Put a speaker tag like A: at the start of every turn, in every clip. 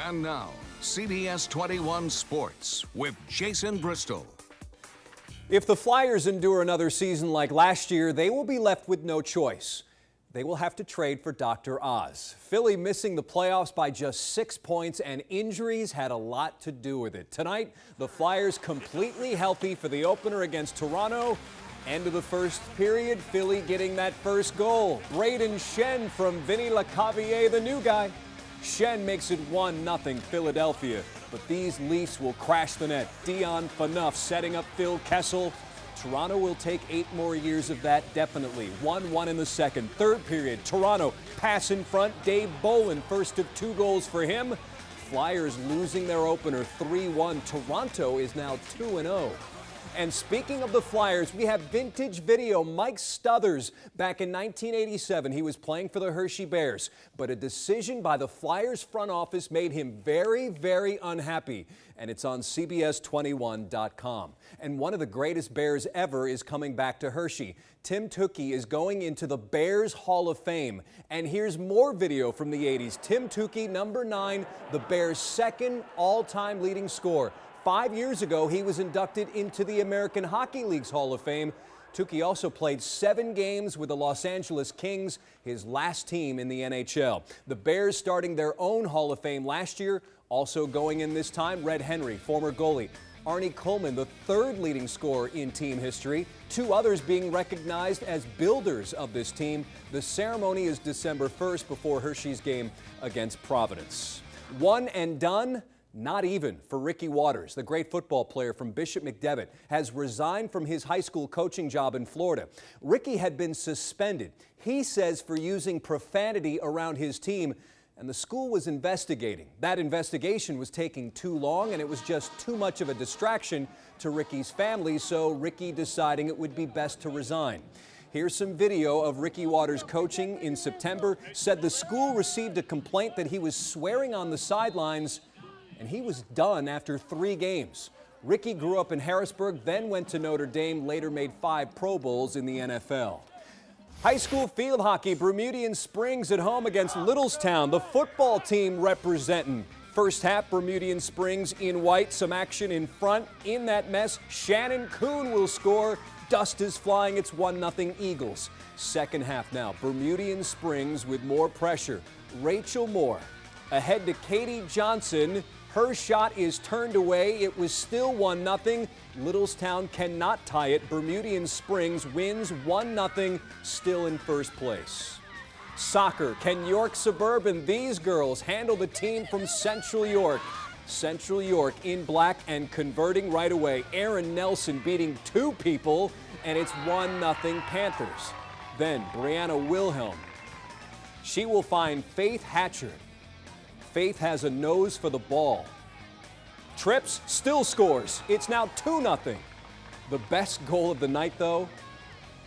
A: And now, CBS 21 Sports with Jason Bristol.
B: If the Flyers endure another season like last year, they will be left with no choice. They will have to trade for Dr. Oz. Philly missing the playoffs by just 6 points, and injuries had a lot to do with it. Tonight, the Flyers completely healthy for the opener against Toronto. End of the first period, Philly getting that first goal. Braden Shen from Vinny Lecavalier, the new guy. Shen makes it 1-0 Philadelphia, but these Leafs will crash the net. Dion Phaneuf setting up Phil Kessel. Toronto will take 8 more years of that, definitely. 1-1 in the second. Third period, Toronto pass in front. Dave Bolin, first of 2 goals for him. Flyers losing their opener 3-1. Toronto is now 2-0. And speaking of the Flyers, we have vintage video. Mike Stothers, back in 1987, he was playing for the Hershey Bears. But a decision by the Flyers front office made him very, very unhappy. And it's on CBS21.com. And one of the greatest Bears ever is coming back to Hershey. Tim Tukey is going into the Bears Hall of Fame. And here's more video from the 80s. Tim Tukey, number 9, the Bears' second all-time leading scorer. 5 years ago, he was inducted into the American Hockey League's Hall of Fame. Tukey also played 7 games with the Los Angeles Kings, his last team in the NHL. The Bears starting their own Hall of Fame last year, also going in this time, Red Henry, former goalie. Arnie Coleman, the 3rd leading scorer in team history. 2 others being recognized as builders of this team. The ceremony is December 1st before Hershey's game against Providence. One and done? Not even for Ricky Watters. The great football player from Bishop McDevitt has resigned from his high school coaching job in Florida. Ricky had been suspended, he says, for using profanity around his team, and the school was investigating. That investigation was taking too long, and it was just too much of a distraction to Ricky's family, so Ricky deciding it would be best to resign. Here's some video of Ricky Watters coaching in September. Said the school received a complaint that he was swearing on the sidelines, and he was done after 3 games. Ricky grew up in Harrisburg, then went to Notre Dame, later made 5 Pro Bowls in the NFL. High school field hockey, Bermudian Springs at home against Littlestown, the football team representing. First half, Bermudian Springs in white, some action in front. In that mess, Shannon Kuhn will score. Dust is flying, it's 1-0 Eagles. Second half now, Bermudian Springs with more pressure. Rachel Moore ahead to Katie Johnson. Her shot is turned away. It was still 1-0. Littlestown cannot tie it. Bermudian Springs wins 1-0, still in first place. Soccer, can York Suburban, these girls, handle the team from Central York? Central York in black and converting right away. Aaron Nelson beating 2 people, and it's 1-0 Panthers. Then Brianna Wilhelm. She will find Faith Hatcher. Faith has a nose for the ball. Trips, still scores. It's now 2-0. The best goal of the night, though,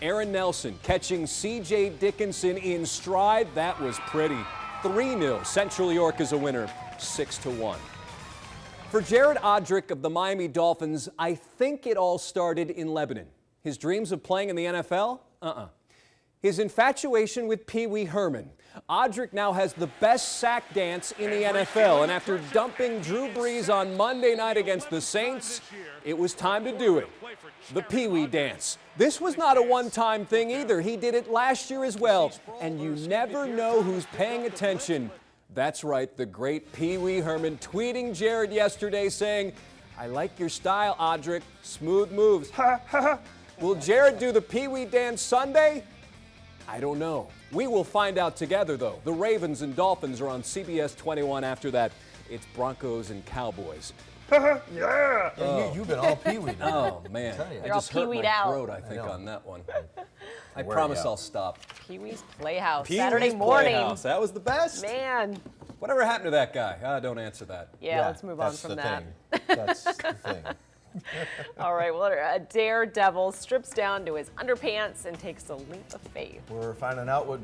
B: Aaron Nelson catching C.J. Dickinson in stride. That was pretty. 3-0. Central York is a winner, 6-1. For Jared Odrick of the Miami Dolphins, I think it all started in Lebanon. His dreams of playing in the NFL? His infatuation with Pee Wee Herman. Odrick now has the best sack dance in the NFL, and after dumping Drew Brees on Monday night against the Saints, it was time to do it. The Pee Wee dance. This was not a one-time thing either. He did it last year as well, and you never know who's paying attention. That's right, the great Pee Wee Herman tweeting Jared yesterday saying, "I like your style, Odrick. Smooth moves. Ha, ha, ha." Will Jared do the Pee Wee dance Sunday? I don't know. We will find out together, though. The Ravens and Dolphins are on CBS 21 after that. It's Broncos and Cowboys.
C: Yeah! You've been all Pee-wee now.
B: Oh, man.
D: You're
B: I
D: all
B: just hurt my
D: Pee-weed out.
B: throat, I think, on that one. I promise I'll stop.
D: Pee-wee's Playhouse,
B: Pee-wee's
D: Saturday morning.
B: Playhouse. That was the best.
D: Man.
B: Whatever happened to that guy? Don't answer that.
D: Yeah, let's move on from that.
C: That's the thing.
D: All right, well, a daredevil strips down to his underpants and takes a leap of faith.
C: We're finding out what